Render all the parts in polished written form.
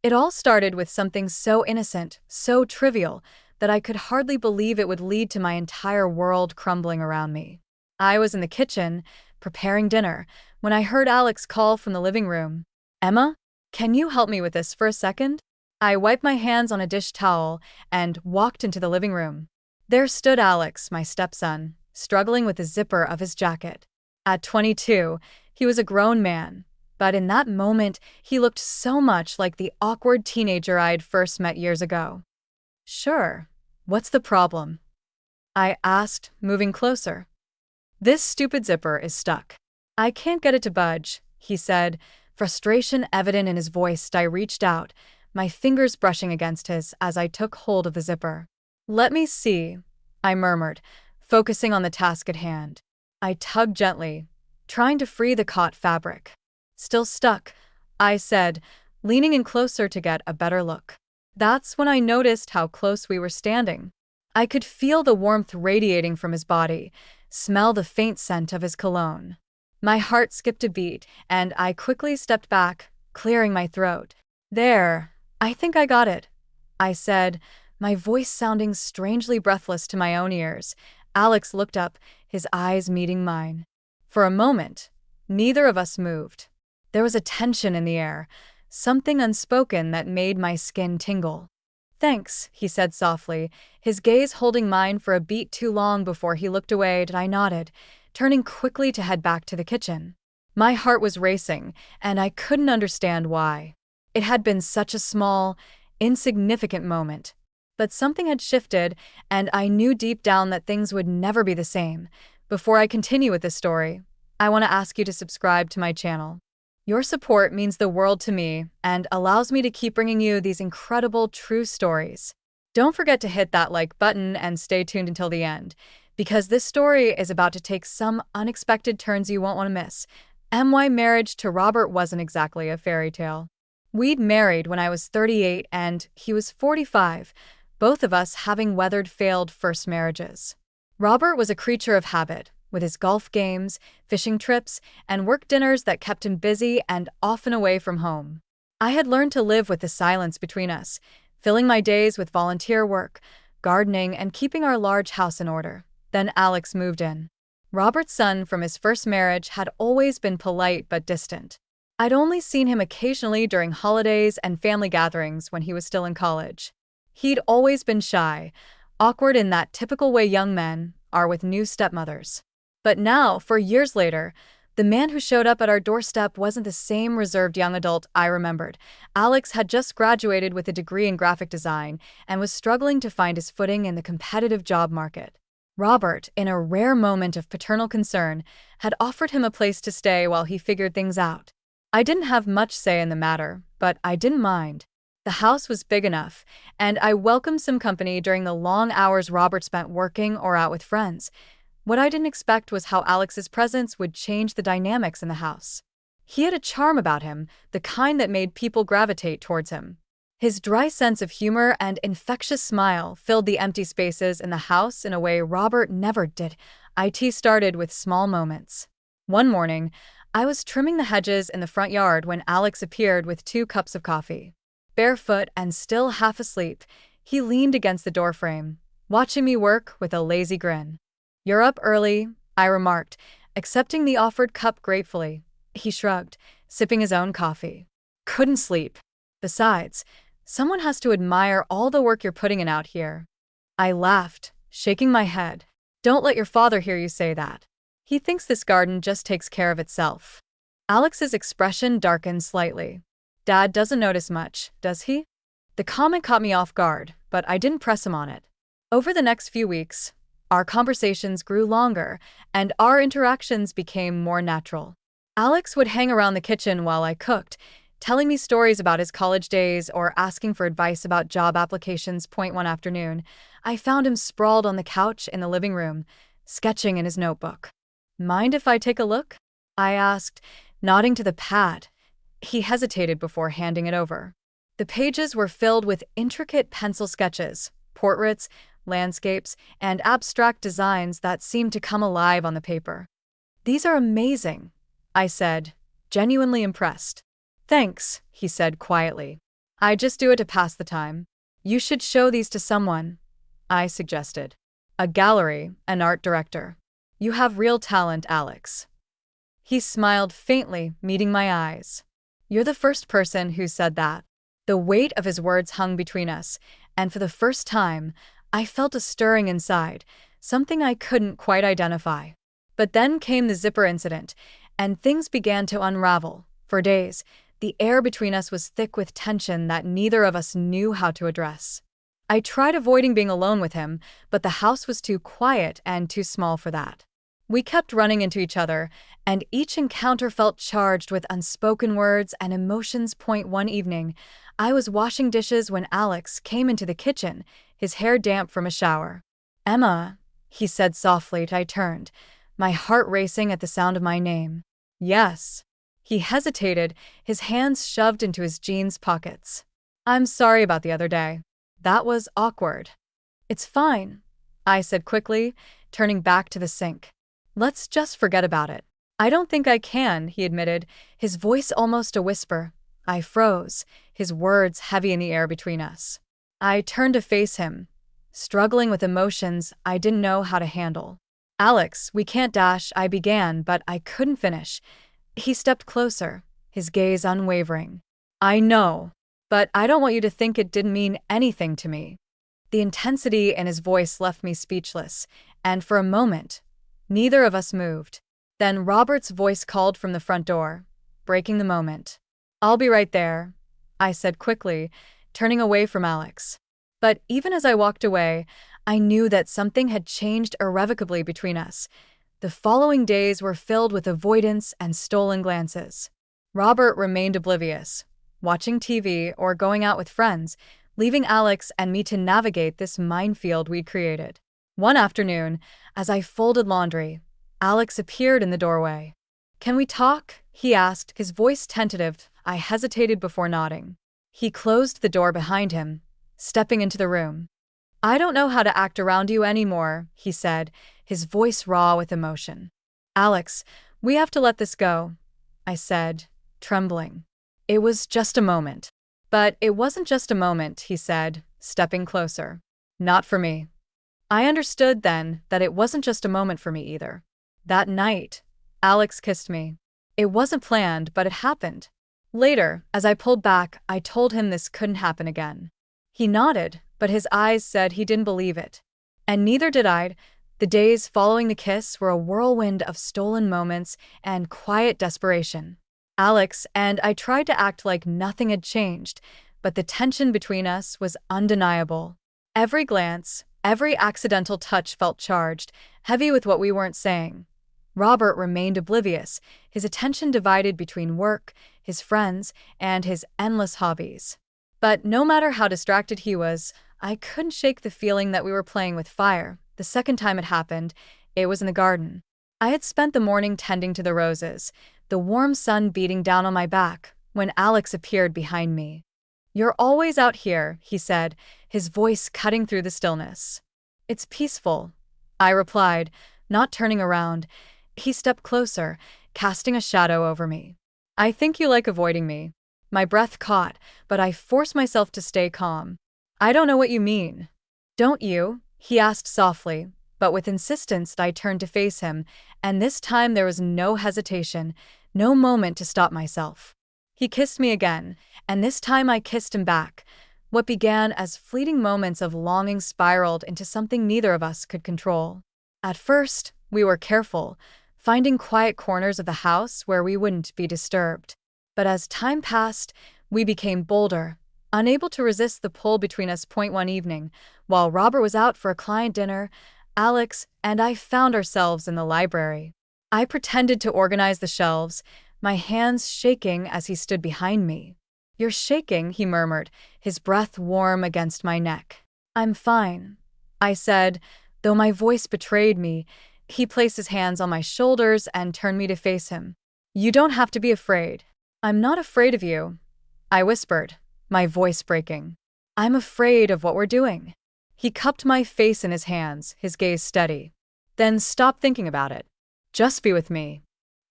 It all started with something so innocent, so trivial, that I could hardly believe it would lead to my entire world crumbling around me. I was in the kitchen, preparing dinner, when I heard Alex call from the living room. "Emma, can you help me with this for a second?" I wiped my hands on a dish towel and walked into the living room. There stood Alex, my stepson, struggling with the zipper of his jacket. At 22, he was a grown man, but in that moment, he looked so much like the awkward teenager I'd first met years ago. "Sure. What's the problem?" I asked, moving closer. "This stupid zipper is stuck. I can't get it to budge," he said, frustration evident in his voice. I reached out, my fingers brushing against his as I took hold of the zipper. "Let me see," I murmured, focusing on the task at hand. I tugged gently, trying to free the caught fabric. "Still stuck," I said, leaning in closer to get a better look. That's when I noticed how close we were standing. I could feel the warmth radiating from his body, smell the faint scent of his cologne. My heart skipped a beat, and I quickly stepped back, clearing my throat. "There, I think I got it," I said, my voice sounding strangely breathless to my own ears. Alex looked up, his eyes meeting mine. For a moment, neither of us moved. There was a tension in the air, something unspoken that made my skin tingle. "Thanks," he said softly, his gaze holding mine for a beat too long before he looked away. I nodded, turning quickly to head back to the kitchen. My heart was racing, and I couldn't understand why. It had been such a small, insignificant moment. But something had shifted, and I knew deep down that things would never be the same. Before I continue with this story, I want to ask you to subscribe to my channel. Your support means the world to me and allows me to keep bringing you these incredible true stories. Don't forget to hit that like button and stay tuned until the end, because this story is about to take some unexpected turns you won't want to miss. My marriage to Robert wasn't exactly a fairy tale. We'd married when I was 38 and he was 45, both of us having weathered failed first marriages. Robert was a creature of habit, with his golf games, fishing trips, and work dinners that kept him busy and often away from home. I had learned to live with the silence between us, filling my days with volunteer work, gardening, and keeping our large house in order. Then Alex moved in. Robert's son from his first marriage had always been polite but distant. I'd only seen him occasionally during holidays and family gatherings when he was still in college. He'd always been shy, awkward in that typical way young men are with new stepmothers. But now, 4 years later, the man who showed up at our doorstep wasn't the same reserved young adult I remembered. Alex had just graduated with a degree in graphic design and was struggling to find his footing in the competitive job market. Robert, in a rare moment of paternal concern, had offered him a place to stay while he figured things out. I didn't have much say in the matter, but I didn't mind. The house was big enough, and I welcomed some company during the long hours Robert spent working or out with friends. What I didn't expect was how Alex's presence would change the dynamics in the house. He had a charm about him, the kind that made people gravitate towards him. His dry sense of humor and infectious smile filled the empty spaces in the house in a way Robert never did. It started with small moments. One morning, I was trimming the hedges in the front yard when Alex appeared with 2 cups of coffee. Barefoot and still half asleep, he leaned against the doorframe, watching me work with a lazy grin. "You're up early," I remarked, accepting the offered cup gratefully. He shrugged, sipping his own coffee. "Couldn't sleep. Besides, someone has to admire all the work you're putting in out here." I laughed, shaking my head. "Don't let your father hear you say that. He thinks this garden just takes care of itself." Alex's expression darkened slightly. "Dad doesn't notice much, does he?" The comment caught me off guard, but I didn't press him on it. Over the next few weeks, our conversations grew longer, and our interactions became more natural. Alex would hang around the kitchen while I cooked, telling me stories about his college days or asking for advice about job applications. One afternoon, I found him sprawled on the couch in the living room, sketching in his notebook. "Mind if I take a look?" I asked, nodding to the pad. He hesitated before handing it over. The pages were filled with intricate pencil sketches, portraits, landscapes, and abstract designs that seemed to come alive on the paper. "These are amazing," I said, genuinely impressed. "Thanks," he said quietly. I just do it to pass the time. You should show these to someone, I suggested. A gallery, an art director. You have real talent, Alex. He smiled faintly, meeting my eyes. You're the first person who said that. The weight of his words hung between us, and for the first time, I felt a stirring inside, something I couldn't quite identify. But then came the zipper incident, and things began to unravel. For days, the air between us was thick with tension that neither of us knew how to address. I tried avoiding being alone with him, but the house was too quiet and too small for that. We kept running into each other, and each encounter felt charged with unspoken words and emotions. One evening, I was washing dishes when Alex came into the kitchen, his hair damp from a shower. Emma, he said softly. I turned, my heart racing at the sound of my name. Yes. He hesitated, his hands shoved into his jeans pockets. I'm sorry about the other day. That was awkward. It's fine, I said quickly, turning back to the sink. Let's just forget about it. I don't think I can, he admitted, his voice almost a whisper. I froze, his words heavy in the air between us. I turned to face him, struggling with emotions I didn't know how to handle. Alex, we can't dash, I began, but I couldn't finish. He stepped closer, his gaze unwavering. I know, but I don't want you to think it didn't mean anything to me. The intensity in his voice left me speechless, and for a moment, neither of us moved. Then Robert's voice called from the front door, breaking the moment. I'll be right there, I said quickly, turning away from Alex. But even as I walked away, I knew that something had changed irrevocably between us. The following days were filled with avoidance and stolen glances. Robert remained oblivious, watching TV or going out with friends, leaving Alex and me to navigate this minefield we'd created. One afternoon, as I folded laundry, Alex appeared in the doorway. Can we talk? He asked, his voice tentative. I hesitated before nodding. He closed the door behind him, stepping into the room. I don't know how to act around you anymore, he said, his voice raw with emotion. Alex, we have to let this go, I said, trembling. It was just a moment. But it wasn't just a moment, he said, stepping closer. Not for me. I understood then that it wasn't just a moment for me either. That night, Alex kissed me. It wasn't planned, but it happened. Later, as I pulled back, I told him this couldn't happen again. He nodded, but his eyes said he didn't believe it. And neither did I. The days following the kiss were a whirlwind of stolen moments and quiet desperation. Alex and I tried to act like nothing had changed, but the tension between us was undeniable. Every glance, every accidental touch felt charged, heavy with what we weren't saying. Robert remained oblivious, his attention divided between work, his friends, and his endless hobbies. But no matter how distracted he was, I couldn't shake the feeling that we were playing with fire. The second time it happened, it was in the garden. I had spent the morning tending to the roses, the warm sun beating down on my back, when Alex appeared behind me. You're always out here, he said, his voice cutting through the stillness. It's peaceful, I replied, not turning around. He stepped closer, casting a shadow over me. I think you like avoiding me. My breath caught, but I forced myself to stay calm. I don't know what you mean. Don't you? He asked softly, but with insistence. I turned to face him, and this time there was no hesitation, no moment to stop myself. He kissed me again, and this time I kissed him back. What began as fleeting moments of longing spiraled into something neither of us could control. At first, we were careful, finding quiet corners of the house where we wouldn't be disturbed. But as time passed, we became bolder, unable to resist the pull between us. One evening, while Robert was out for a client dinner, Alex and I found ourselves in the library. I pretended to organize the shelves, my hands shaking as he stood behind me. You're shaking, he murmured, his breath warm against my neck. I'm fine, I said, though my voice betrayed me. He placed his hands on my shoulders and turned me to face him. You don't have to be afraid. I'm not afraid of you, I whispered, my voice breaking. I'm afraid of what we're doing. He cupped my face in his hands, his gaze steady. Then stop thinking about it. Just be with me.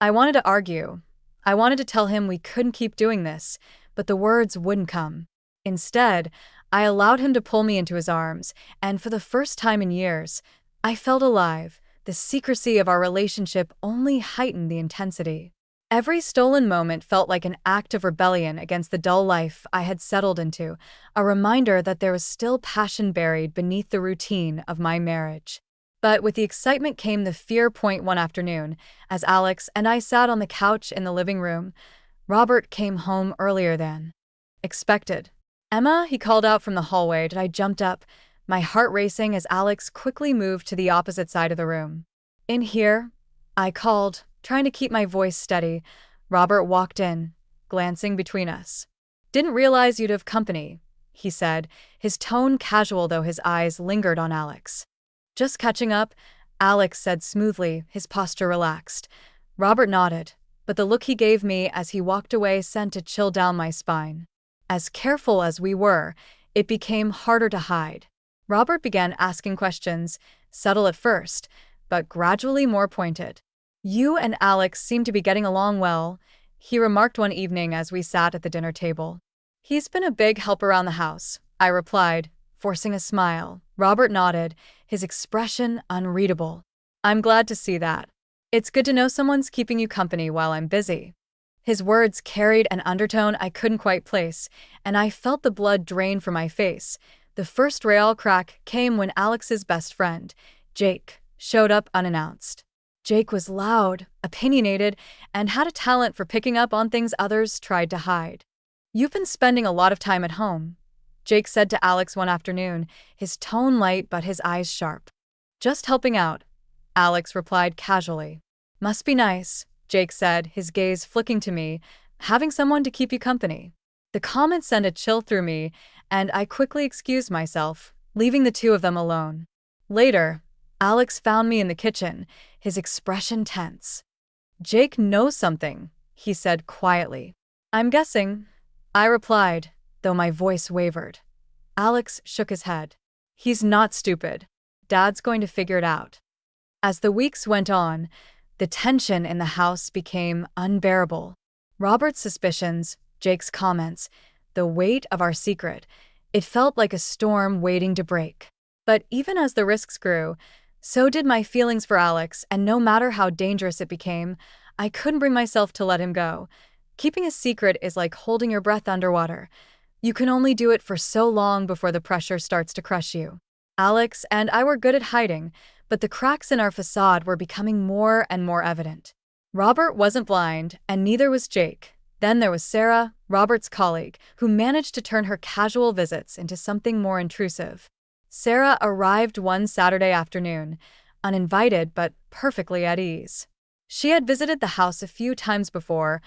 I wanted to argue. I wanted to tell him we couldn't keep doing this, but the words wouldn't come. Instead, I allowed him to pull me into his arms, and for the first time in years, I felt alive. The secrecy of our relationship only heightened the intensity. Every stolen moment felt like an act of rebellion against the dull life I had settled into, a reminder that there was still passion buried beneath the routine of my marriage. But with the excitement came the fear. One afternoon, as Alex and I sat on the couch in the living room, Robert came home earlier than expected. "Emma," he called out from the hallway, and I jumped up, my heart racing as Alex quickly moved to the opposite side of the room. "In here?" I called, trying to keep my voice steady. Robert walked in, glancing between us. "Didn't realize you'd have company," he said, his tone casual though his eyes lingered on Alex. "Just catching up," Alex said smoothly, his posture relaxed. Robert nodded, but the look he gave me as he walked away sent a chill down my spine. As careful as we were, it became harder to hide. Robert began asking questions, subtle at first, but gradually more pointed. "You and Alex seem to be getting along well," he remarked one evening as we sat at the dinner table. "He's been a big help around the house," I replied, forcing a smile. Robert nodded, his expression unreadable. "I'm glad to see that. It's good to know someone's keeping you company while I'm busy." His words carried an undertone I couldn't quite place, and I felt the blood drain from my face. The first real crack came when Alex's best friend, Jake, showed up unannounced. Jake was loud, opinionated, and had a talent for picking up on things others tried to hide. "You've been spending a lot of time at home," Jake said to Alex one afternoon, his tone light but his eyes sharp. "Just helping out," Alex replied casually. "Must be nice," Jake said, his gaze flicking to me, "having someone to keep you company." The comment sent a chill through me, and I quickly excused myself, leaving the two of them alone. Later, Alex found me in the kitchen, his expression tense. "Jake knows something," he said quietly. "I'm guessing," I replied, though my voice wavered. Alex shook his head. "He's not stupid. Dad's going to figure it out." As the weeks went on, the tension in the house became unbearable. Robert's suspicions, Jake's comments, the weight of our secret, it felt like a storm waiting to break. But even as the risks grew, so did my feelings for Alex, and no matter how dangerous it became, I couldn't bring myself to let him go. Keeping a secret is like holding your breath underwater. You can only do it for so long before the pressure starts to crush you. Alex and I were good at hiding, but the cracks in our facade were becoming more and more evident. Robert wasn't blind, and neither was Jake. Then there was Sarah, Robert's colleague, who managed to turn her casual visits into something more intrusive. Sarah arrived one Saturday afternoon, uninvited but perfectly at ease. She had visited the house a few times before,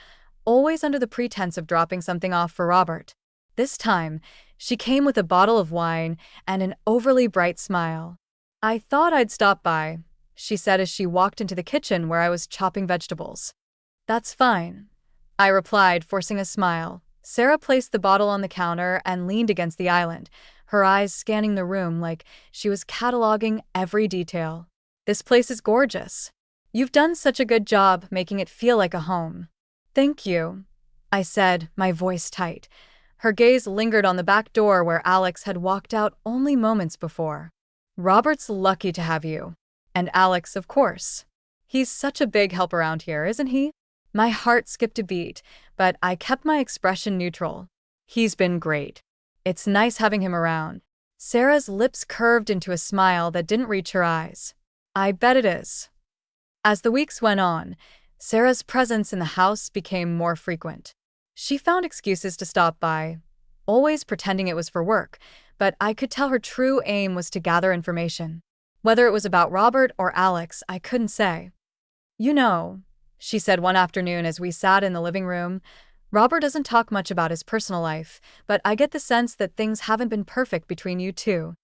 always under the pretense of dropping something off for Robert. This time, she came with a bottle of wine and an overly bright smile. "I thought I'd stop by," she said as she walked into the kitchen where I was chopping vegetables. "That's fine," I replied, forcing a smile. Sarah placed the bottle on the counter and leaned against the island, her eyes scanning the room like she was cataloging every detail. "This place is gorgeous. You've done such a good job making it feel like a home." "Thank you," I said, my voice tight. Her gaze lingered on the back door where Alex had walked out only moments before. "Robert's lucky to have you. And Alex, of course. He's such a big help around here, isn't he?" My heart skipped a beat, but I kept my expression neutral. "He's been great. It's nice having him around." Sarah's lips curved into a smile that didn't reach her eyes. "I bet it is." As the weeks went on, Sarah's presence in the house became more frequent. She found excuses to stop by, always pretending it was for work, but I could tell her true aim was to gather information. Whether it was about Robert or Alex, I couldn't say. "You know," she said one afternoon as we sat in the living room, "Robert doesn't talk much about his personal life, but I get the sense that things haven't been perfect between you two."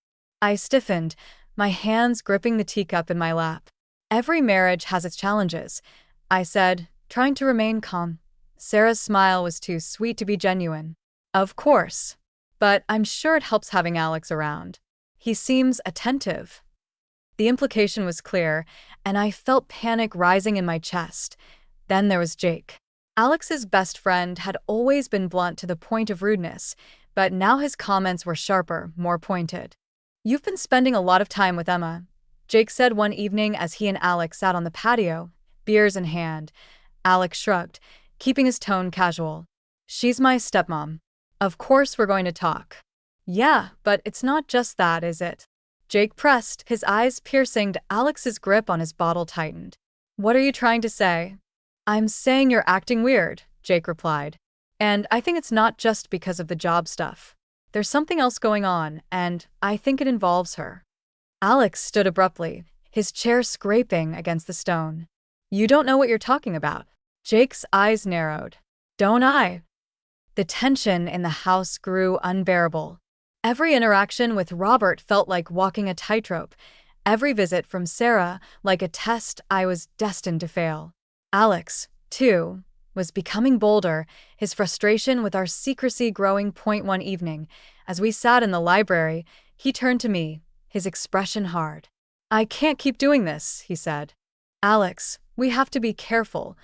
I stiffened, my hands gripping the teacup in my lap. "Every marriage has its challenges," I said, trying to remain calm. Sarah's smile was too sweet to be genuine. "Of course. But I'm sure it helps having Alex around. He seems attentive." The implication was clear, and I felt panic rising in my chest. Then there was Jake. Alex's best friend had always been blunt to the point of rudeness, But now his comments were sharper, more pointed. "You've been spending a lot of time with Emma," Jake said one evening as he and Alex sat on the patio, beers in hand. Alex shrugged, keeping his tone casual. "She's my stepmom. Of course we're going to talk." "Yeah, but it's not just that, is it?" Jake pressed, his eyes piercing. Alex's grip on his bottle tightened. "What are you trying to say?" "I'm saying you're acting weird," Jake replied. "And I think it's not just because of the job stuff. There's something else going on, and I think it involves her." Alex stood abruptly, his chair scraping against the stone. "You don't know what you're talking about." Jake's eyes narrowed. "Don't I?" The tension in the house grew unbearable. Every interaction with Robert felt like walking a tightrope. Every visit from Sarah like a test I was destined to fail. Alex, too, was becoming bolder, his frustration with our secrecy growing. One evening, as we sat in the library, he turned to me, his expression hard. "I can't keep doing this," he said. "Alex, we have to be careful,"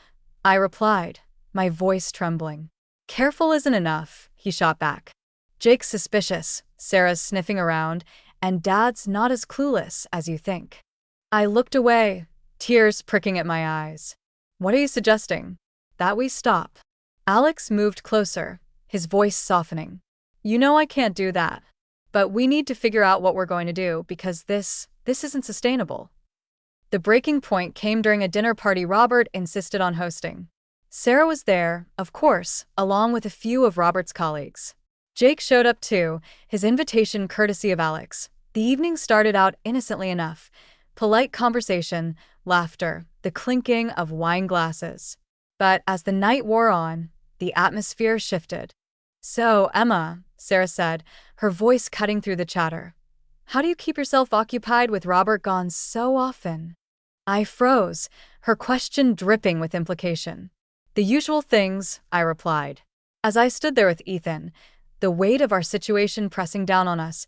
I replied, my voice trembling. "Careful isn't enough," he shot back. "Jake's suspicious, Sarah's sniffing around, and Dad's not as clueless as you think." I looked away, tears pricking at my eyes. "What are you suggesting?" "That we stop." Alex moved closer, his voice softening. "You know I can't do that. But we need to figure out what we're going to do because this isn't sustainable." The breaking point came during a dinner party Robert insisted on hosting. Sarah was there, of course, along with a few of Robert's colleagues. Jake showed up too, his invitation courtesy of Alex. The evening started out innocently enough. Polite conversation, laughter, the clinking of wine glasses. But as the night wore on, the atmosphere shifted. "So, Emma," Sarah said, her voice cutting through the chatter, "how do you keep yourself occupied with Robert gone so often?" I froze, her question dripping with implication. "The usual things," I replied. As I stood there with Ethan, the weight of our situation pressing down on us,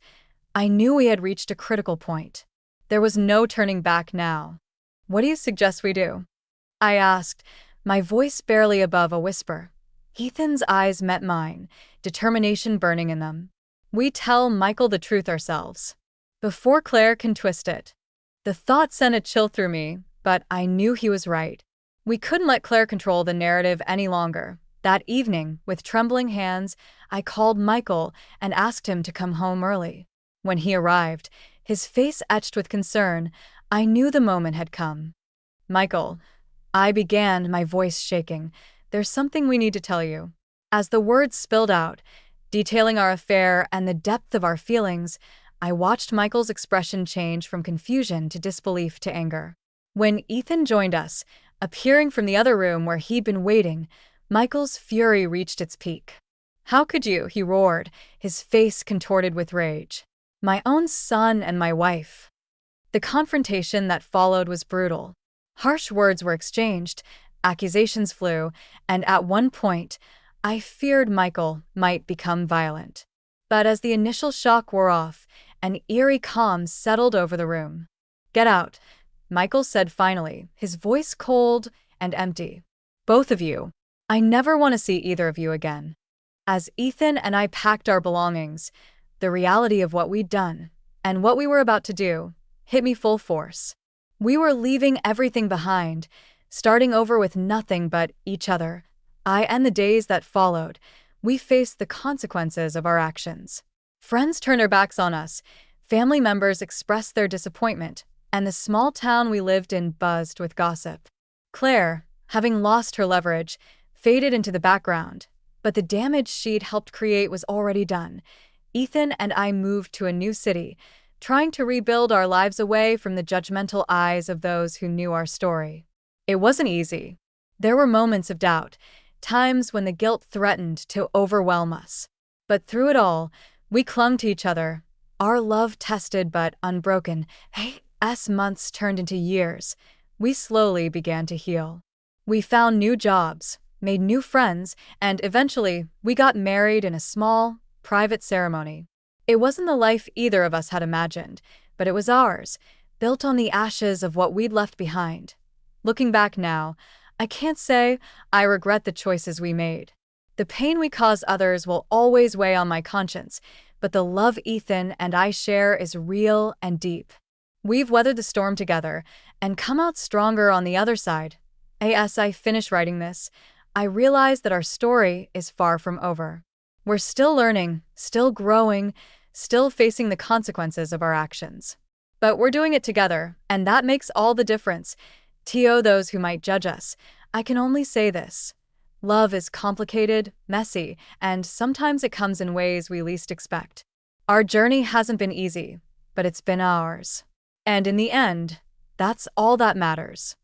I knew we had reached a critical point. There was no turning back now. "What do you suggest we do?" I asked, my voice barely above a whisper. Ethan's eyes met mine, determination burning in them. "We tell Michael the truth ourselves. Before Claire can twist it." The thought sent a chill through me, but I knew he was right. We couldn't let Claire control the narrative any longer. That evening, with trembling hands, I called Michael and asked him to come home early. When he arrived, his face etched with concern, I knew the moment had come. "Michael," I began, my voice shaking, "there's something we need to tell you." As the words spilled out, detailing our affair and the depth of our feelings, I watched Michael's expression change from confusion to disbelief to anger. When Ethan joined us, appearing from the other room where he'd been waiting, Michael's fury reached its peak. "How could you?" he roared, his face contorted with rage. "My own son and my wife." The confrontation that followed was brutal. Harsh words were exchanged, accusations flew, and at one point, I feared Michael might become violent. But as the initial shock wore off, an eerie calm settled over the room. "Get out," Michael said finally, his voice cold and empty. "Both of you. I never want to see either of you again." As Ethan and I packed our belongings, the reality of what we'd done, and what we were about to do, hit me full force. We were leaving everything behind, starting over with nothing but each other. And the days that followed, we faced the consequences of our actions. Friends turned their backs on us, family members expressed their disappointment, and the small town we lived in buzzed with gossip. Claire, having lost her leverage, faded into the background, but the damage she'd helped create was already done. Ethan and I moved to a new city, trying to rebuild our lives away from the judgmental eyes of those who knew our story. It wasn't easy. There were moments of doubt, times when the guilt threatened to overwhelm us. But through it all, we clung to each other, our love tested but unbroken. As months turned into years, we slowly began to heal. We found new jobs, made new friends, and eventually, we got married in a small, private ceremony. It wasn't the life either of us had imagined, but it was ours, built on the ashes of what we'd left behind. Looking back now, I can't say I regret the choices we made. The pain we cause others will always weigh on my conscience, but the love Ethan and I share is real and deep. We've weathered the storm together and come out stronger on the other side. As I finish writing this, I realize that our story is far from over. We're still learning, still growing, still facing the consequences of our actions. But we're doing it together, and that makes all the difference. To those who might judge us, I can only say this. Love is complicated, messy, and sometimes it comes in ways we least expect. Our journey hasn't been easy, but it's been ours. And in the end, that's all that matters.